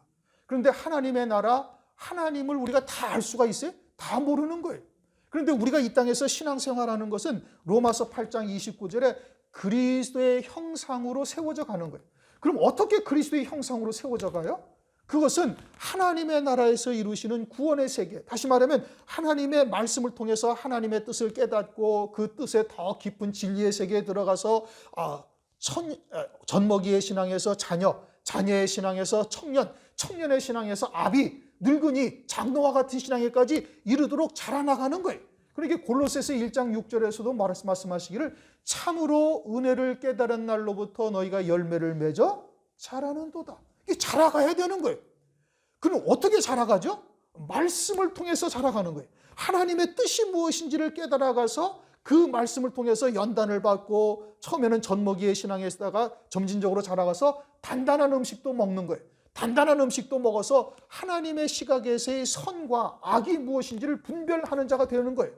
그런데 하나님의 나라, 하나님을 우리가 다 알 수가 있어요? 다 모르는 거예요. 그런데 우리가 이 땅에서 신앙생활하는 것은 로마서 8장 29절에 그리스도의 형상으로 세워져 가는 거예요. 그럼 어떻게 그리스도의 형상으로 세워져 가요? 그것은 하나님의 나라에서 이루시는 구원의 세계, 다시 말하면 하나님의 말씀을 통해서 하나님의 뜻을 깨닫고 그 뜻에 더 깊은 진리의 세계에 들어가서 젖먹이의 신앙에서 자녀, 자녀의 신앙에서 청년, 청년의 신앙에서 아비, 늙은이, 장로와 같은 신앙에까지 이르도록 자라나가는 거예요. 그러니까 골로새서 1장 6절에서도 말씀하시기를 참으로 은혜를 깨달은 날로부터 너희가 열매를 맺어 자라는도다. 이게 자라가야 되는 거예요. 그럼 어떻게 자라가죠? 말씀을 통해서 자라가는 거예요. 하나님의 뜻이 무엇인지를 깨달아가서 그 말씀을 통해서 연단을 받고 처음에는 젖먹이의 신앙에 있다가 점진적으로 자라가서 단단한 음식도 먹는 거예요. 단단한 음식도 먹어서 하나님의 시각에서의 선과 악이 무엇인지를 분별하는 자가 되는 거예요.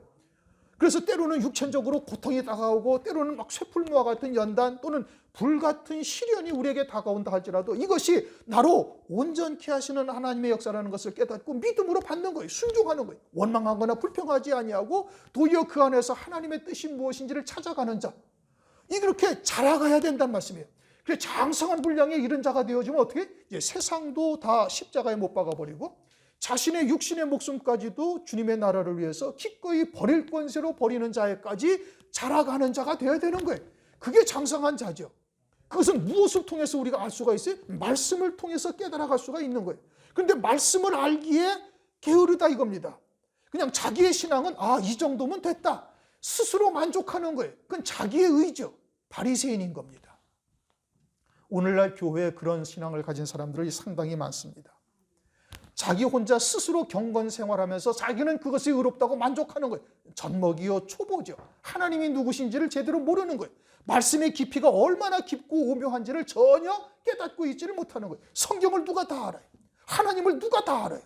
그래서 때로는 육체적으로 고통이 다가오고 때로는 막 쇠풀무와 같은 연단 또는 불같은 시련이 우리에게 다가온다 할지라도 이것이 나로 온전케 하시는 하나님의 역사라는 것을 깨닫고 믿음으로 받는 거예요. 순종하는 거예요. 원망하거나 불평하지 아니하고 도리어 그 안에서 하나님의 뜻이 무엇인지를 찾아가는 자. 이렇게 자라가야 된다는 말씀이에요. 그래 장성한 분량에 이른 자가 되어지면 어떻게? 이제 세상도 다 십자가에 못 박아버리고 자신의 육신의 목숨까지도 주님의 나라를 위해서 기꺼이 버릴 권세로 버리는 자에까지 자라가는 자가 되어야 되는 거예요. 그게 장성한 자죠. 그것은 무엇을 통해서 우리가 알 수가 있어요? 말씀을 통해서 깨달아갈 수가 있는 거예요. 그런데 말씀을 알기에 게으르다 이겁니다. 그냥 자기의 신앙은 이 정도면 됐다. 스스로 만족하는 거예요. 그건 자기의 의죠. 바리새인인 겁니다. 오늘날 교회에 그런 신앙을 가진 사람들이 상당히 많습니다. 자기 혼자 스스로 경건 생활하면서 자기는 그것이 의롭다고 만족하는 거예요. 젖먹이요 초보죠. 하나님이 누구신지를 제대로 모르는 거예요. 말씀의 깊이가 얼마나 깊고 오묘한지를 전혀 깨닫고 있지를 못하는 거예요. 성경을 누가 다 알아요? 하나님을 누가 다 알아요?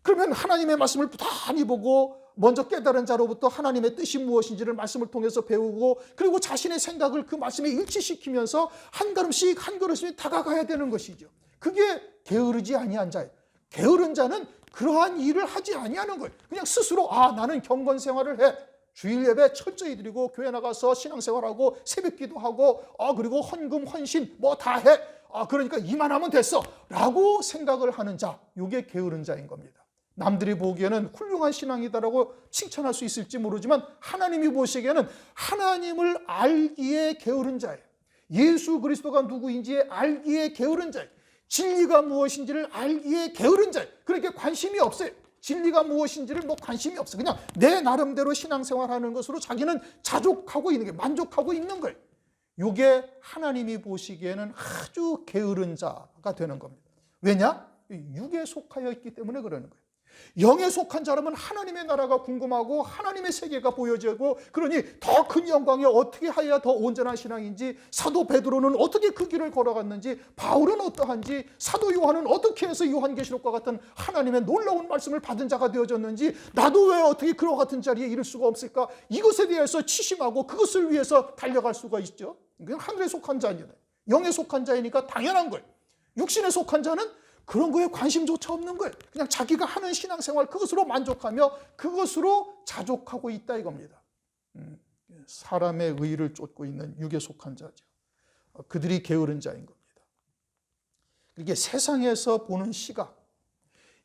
그러면 하나님의 말씀을 부단히 보고 먼저 깨달은 자로부터 하나님의 뜻이 무엇인지를 말씀을 통해서 배우고 그리고 자신의 생각을 그 말씀에 일치시키면서 한 걸음씩 한 걸음씩 다가가야 되는 것이죠. 그게 게으르지 아니한 자예요. 게으른 자는 그러한 일을 하지 아니하는 거예요. 그냥 스스로 나는 경건 생활을 해. 주일 예배 철저히 드리고 교회 나가서 신앙생활하고 새벽기도하고 그리고 헌금 헌신 뭐 다 해. 그러니까 이만하면 됐어 라고 생각을 하는 자, 이게 게으른 자인 겁니다. 남들이 보기에는 훌륭한 신앙이다라고 칭찬할 수 있을지 모르지만 하나님이 보시기에는 하나님을 알기에 게으른 자예요. 예수 그리스도가 누구인지 알기에 게으른 자예요. 진리가 무엇인지를 알기에 게으른 자예요. 그러니까 관심이 없어요. 진리가 무엇인지를 관심이 없어요. 그냥 내 나름대로 신앙생활하는 것으로 자기는 자족하고 있는 게 만족하고 있는 거예요. 이게 하나님이 보시기에는 아주 게으른 자가 되는 겁니다. 왜냐? 육에 속하여 있기 때문에 그러는 거예요. 영에 속한 자라면 하나님의 나라가 궁금하고 하나님의 세계가 보여지고 그러니 더 큰 영광에 어떻게 하여야 더 온전한 신앙인지, 사도 베드로는 어떻게 그 길을 걸어갔는지, 바울은 어떠한지, 사도 요한은 어떻게 해서 요한계시록과 같은 하나님의 놀라운 말씀을 받은 자가 되어졌는지, 나도 왜 어떻게 그와 같은 자리에 이를 수가 없을까? 이것에 대해서 치심하고 그것을 위해서 달려갈 수가 있죠. 그냥 하늘에 속한 자입니다. 영에 속한 자이니까 당연한 거예요. 육신에 속한 자는 그런 거에 관심조차 없는 거예요. 그냥 자기가 하는 신앙생활 그것으로 만족하며 그것으로 자족하고 있다 이겁니다. 사람의 의의를 쫓고 있는 육에 속한 자죠. 그들이 게으른 자인 겁니다. 이게 세상에서 보는 시각,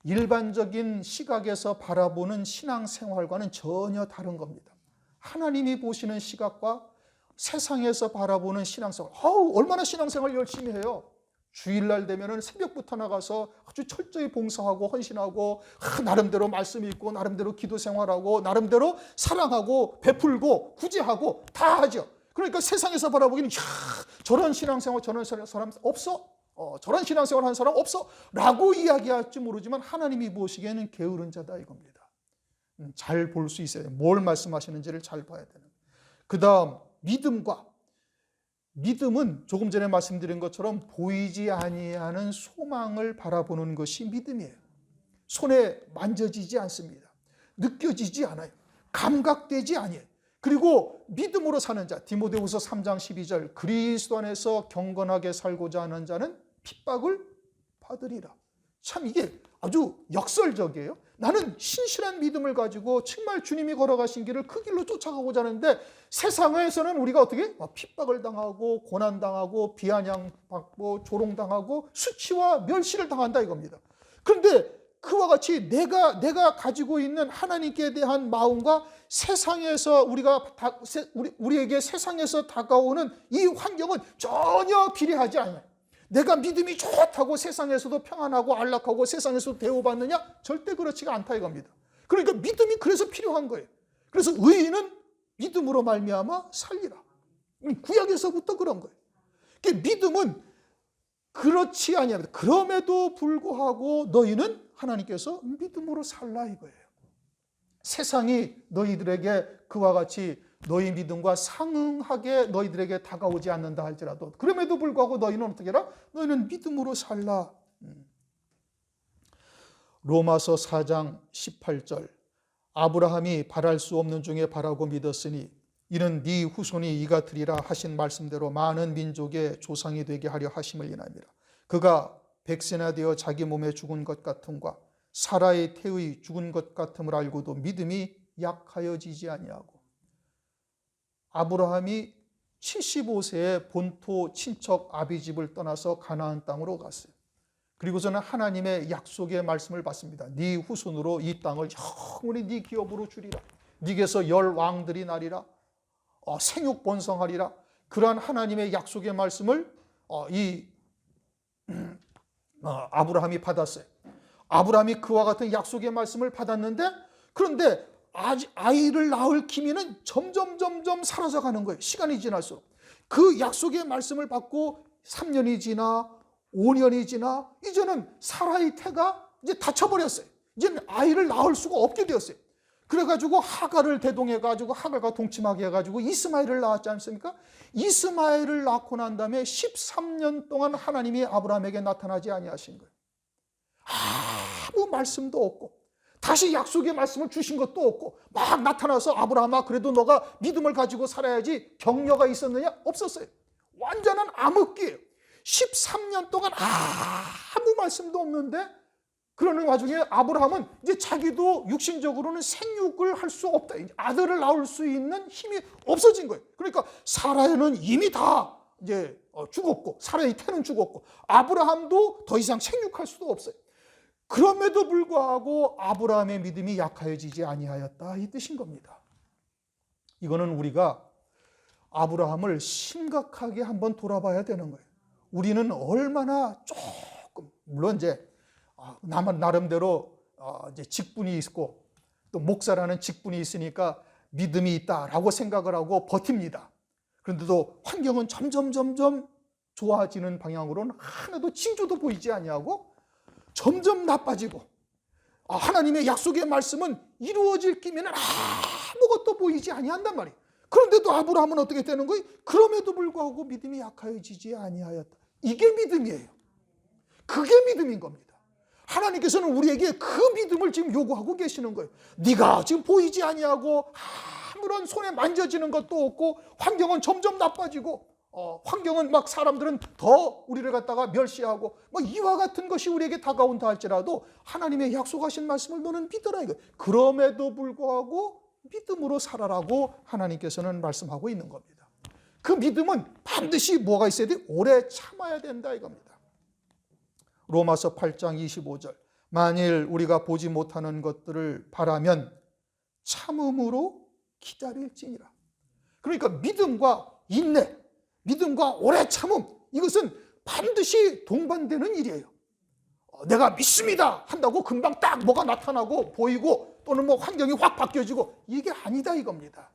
일반적인 시각에서 바라보는 신앙생활과는 전혀 다른 겁니다. 하나님이 보시는 시각과 세상에서 바라보는 신앙생활, 얼마나 신앙생활 열심히 해요. 주일날 되면은 새벽부터 나가서 아주 철저히 봉사하고 헌신하고 나름대로 말씀 읽고 나름대로 기도 생활하고 나름대로 사랑하고 베풀고 구제하고 다 하죠. 그러니까 세상에서 바라보기는 저런 신앙생활 저런 사람 없어? 저런 신앙생활 하는 사람 없어? 라고 이야기할지 모르지만 하나님이 보시기에는 게으른 자다 이겁니다. 잘 볼 수 있어요. 뭘 말씀하시는지를 잘 봐야 되는. 그 다음 믿음은 조금 전에 말씀드린 것처럼 보이지 아니하는 소망을 바라보는 것이 믿음이에요. 손에 만져지지 않습니다. 느껴지지 않아요. 감각되지 아니에요. 그리고 믿음으로 사는 자, 디모데후서 3장 12절, 그리스도 안에서 경건하게 살고자 하는 자는 핍박을 받으리라. 참 이게 아주 역설적이에요. 나는 신실한 믿음을 가지고 정말 주님이 걸어가신 길을 그 길로 쫓아가고자 하는데 세상에서는 우리가 어떻게 핍박을 당하고 고난당하고 비아냥받고 조롱당하고 수치와 멸시를 당한다 이겁니다. 그런데 그와 같이 내가 가지고 있는 하나님께 대한 마음과 세상에서 우리에게 세상에서 다가오는 이 환경은 전혀 비례하지 않아요. 내가 믿음이 좋다고 세상에서도 평안하고 안락하고 세상에서도 대우받느냐? 절대 그렇지가 않다 이겁니다. 그러니까 믿음이 그래서 필요한 거예요. 그래서 의인은 믿음으로 말미암아 살리라. 구약에서부터 그런 거예요. 그러니까 믿음은 그렇지 아니합니다. 그럼에도 불구하고 너희는 하나님께서 믿음으로 살라 이거예요. 세상이 너희들에게 그와 같이 너희 믿음과 상응하게 너희들에게 다가오지 않는다 할지라도 그럼에도 불구하고 너희는 어떻게 해라? 너희는 믿음으로 살라. 로마서 4장 18절 아브라함이 바랄 수 없는 중에 바라고 믿었으니 이는 네 후손이 이가 되리라 하신 말씀대로 많은 민족의 조상이 되게 하려 하심을 인함이라. 그가 백세나 되어 자기 몸에 죽은 것 같음과 사라의 태의 죽은 것 같음을 알고도 믿음이 약하여지지 아니하고 아브라함이 75세에 본토 친척 아비집을 떠나서 가나안 땅으로 갔어요. 그리고서는 하나님의 약속의 말씀을 받습니다. 네 후손으로 이 땅을 영원히 네 기업으로 주리라. 네게서 열 왕들이 나리라. 생육 번성하리라. 그러한 하나님의 약속의 말씀을 아브라함이 받았어요. 아브라함이 그와 같은 약속의 말씀을 받았는데, 그런데 아이를 낳을 기미는 점점 사라져가는 거예요. 시간이 지날수록. 그 약속의 말씀을 받고 3년이 지나 5년이 지나 이제는 사라의 태가 이제 닫혀버렸어요. 이제는 아이를 낳을 수가 없게 되었어요. 그래가지고 하갈을 대동해가지고 하갈과 동침하게 해가지고 이스마엘을 낳았지 않습니까? 이스마엘을 낳고 난 다음에 13년 동안 하나님이 아브라함에게 나타나지 아니하신 거예요. 아무 말씀도 없고 다시 약속의 말씀을 주신 것도 없고 막 나타나서 아브라함아 그래도 너가 믿음을 가지고 살아야지 격려가 있었느냐? 없었어요. 완전한 암흑기예요. 13년 동안 아무 말씀도 없는데, 그러는 와중에 아브라함은 이제 자기도 육신적으로는 생육을 할 수 없다. 아들을 낳을 수 있는 힘이 없어진 거예요. 그러니까 사라는 이미 다 이제 죽었고, 사라의 태는 죽었고, 아브라함도 더 이상 생육할 수도 없어요. 그럼에도 불구하고 아브라함의 믿음이 약하여지지 아니하였다, 이 뜻인 겁니다. 이거는 우리가 아브라함을 심각하게 한번 돌아봐야 되는 거예요. 우리는 얼마나 조금, 물론 이제 나름대로 이제 직분이 있고 또 목사라는 직분이 있으니까 믿음이 있다라고 생각을 하고 버팁니다. 그런데도 환경은 점점 좋아지는 방향으로는 하나도 징조도 보이지 아니하고 점점 나빠지고, 하나님의 약속의 말씀은 이루어질 기미는 아무것도 보이지 아니한단 말이에요. 그런데도 아브라함은 어떻게 되는 거예요? 그럼에도 불구하고 믿음이 약하여지지 아니하였다. 이게 믿음이에요. 그게 믿음인 겁니다. 하나님께서는 우리에게 그 믿음을 지금 요구하고 계시는 거예요. 네가 지금 보이지 아니하고 아무런 손에 만져지는 것도 없고 환경은 점점 나빠지고 환경은 막 사람들은 더 우리를 갖다가 멸시하고 이와 같은 것이 우리에게 다가온다 할지라도 하나님의 약속하신 말씀을 너는 믿어라 이거. 그럼에도 불구하고 믿음으로 살아라고 하나님께서는 말씀하고 있는 겁니다. 그 믿음은 반드시 뭐가 있어야 돼? 오래 참아야 된다 이겁니다. 로마서 8장 25절. 만일 우리가 보지 못하는 것들을 바라면 참음으로 기다릴지니라. 그러니까 믿음과 인내, 믿음과 오래 참음, 이것은 반드시 동반되는 일이에요. 내가 믿습니다 한다고 금방 딱 뭐가 나타나고 보이고 또는 뭐 환경이 확 바뀌어지고 이게 아니다 이겁니다.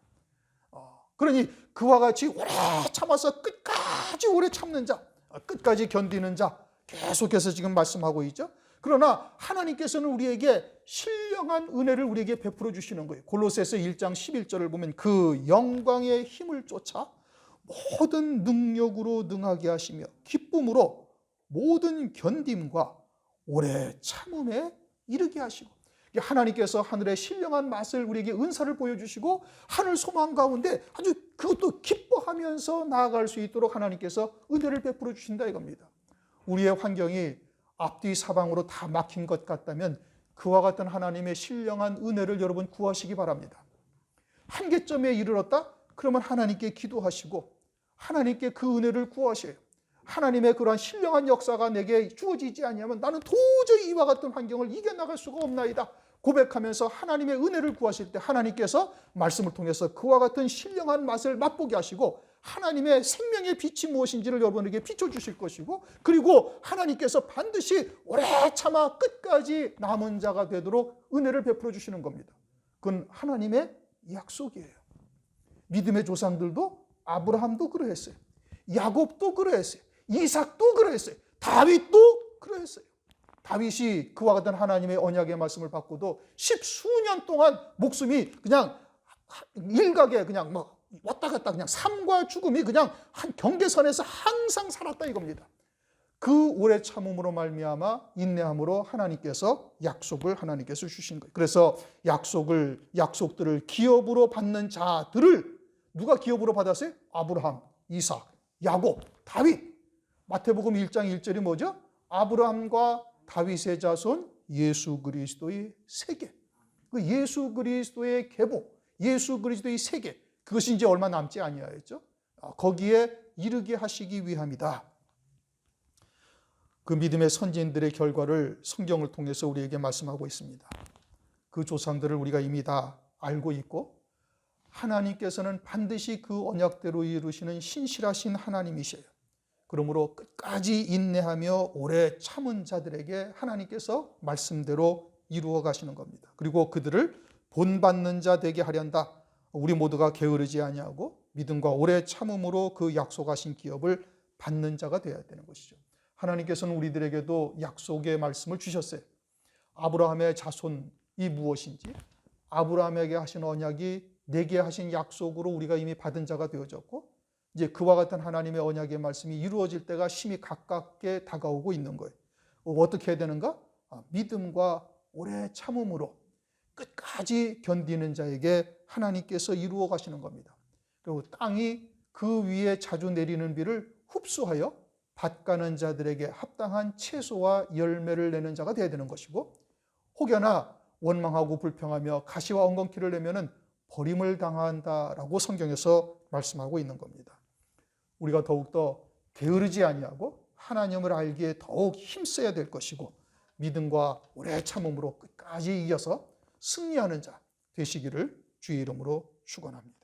그러니 그와 같이 오래 참아서 끝까지 오래 참는 자, 끝까지 견디는 자 계속해서 지금 말씀하고 있죠. 그러나 하나님께서는 우리에게 신령한 은혜를 우리에게 베풀어 주시는 거예요. 골로새서 1장 11절을 보면 그 영광의 힘을 쫓아 모든 능력으로 능하게 하시며 기쁨으로 모든 견딤과 오래 참음에 이르게 하시고, 하나님께서 하늘의 신령한 맛을 우리에게 은사를 보여주시고 하늘 소망 가운데 아주 그것도 기뻐하면서 나아갈 수 있도록 하나님께서 은혜를 베풀어 주신다 이겁니다. 우리의 환경이 앞뒤 사방으로 다 막힌 것 같다면 그와 같은 하나님의 신령한 은혜를 여러분 구하시기 바랍니다. 한계점에 이르렀다? 그러면 하나님께 기도하시고 하나님께 그 은혜를 구하셔요. 하나님의 그러한 신령한 역사가 내게 주어지지 아니하면 나는 도저히 이와 같은 환경을 이겨나갈 수가 없나이다 고백하면서 하나님의 은혜를 구하실 때 하나님께서 말씀을 통해서 그와 같은 신령한 맛을 맛보게 하시고 하나님의 생명의 빛이 무엇인지를 여러분에게 비춰주실 것이고, 그리고 하나님께서 반드시 오래 참아 끝까지 남은 자가 되도록 은혜를 베풀어 주시는 겁니다. 그건 하나님의 약속이에요. 믿음의 조상들도 아브라함도 그러했어요. 야곱도 그러했어요. 이삭도 그러했어요. 다윗도 그러했어요. 다윗이 그와 같은 하나님의 언약의 말씀을 받고도 10수년 동안 목숨이 그냥 일각에 그냥 뭐 왔다 갔다 그냥 삶과 죽음이 그냥 한 경계선에서 항상 살았다 이겁니다. 그 오래 참음으로 말미암아 인내함으로 하나님께서 약속을 하나님께서 주신 거예요. 그래서 약속들을 기업으로 받는 자들을 누가 기업으로 받았어요? 아브라함, 이삭, 야곱, 다윗. 마태복음 1장 1절이 뭐죠? 아브라함과 다윗의 자손 예수 그리스도의 세계. 그 예수 그리스도의 계보, 예수 그리스도의 세계. 그것이 이제 얼마 남지 아니하였죠. 거기에 이르게 하시기 위함이다. 그 믿음의 선지인들의 결과를 성경을 통해서 우리에게 말씀하고 있습니다. 그 조상들을 우리가 이미 다 알고 있고 하나님께서는 반드시 그 언약대로 이루시는 신실하신 하나님이세요. 그러므로 끝까지 인내하며 오래 참은 자들에게 하나님께서 말씀대로 이루어 가시는 겁니다. 그리고 그들을 본받는 자 되게 하련다. 우리 모두가 게으르지 아니하고 믿음과 오래 참음으로 그 약속하신 기업을 받는 자가 되어야 되는 것이죠. 하나님께서는 우리들에게도 약속의 말씀을 주셨어요. 아브라함의 자손이 무엇인지, 아브라함에게 하신 언약이 내게 하신 약속으로 우리가 이미 받은 자가 되어졌고, 이제 그와 같은 하나님의 언약의 말씀이 이루어질 때가 심히 가깝게 다가오고 있는 거예요. 어떻게 해야 되는가? 믿음과 오래 참음으로 끝까지 견디는 자에게 하나님께서 이루어 가시는 겁니다. 그리고 땅이 그 위에 자주 내리는 비를 흡수하여 밭가는 자들에게 합당한 채소와 열매를 내는 자가 되어야 되는 것이고, 혹여나 원망하고 불평하며 가시와 엉겅퀴를 내면은 버림을 당한다라고 성경에서 말씀하고 있는 겁니다. 우리가 더욱더 게으르지 아니하고 하나님을 알기에 더욱 힘써야 될 것이고, 믿음과 오래 참음으로 끝까지 이겨서 승리하는 자 되시기를 주의 이름으로 축원합니다.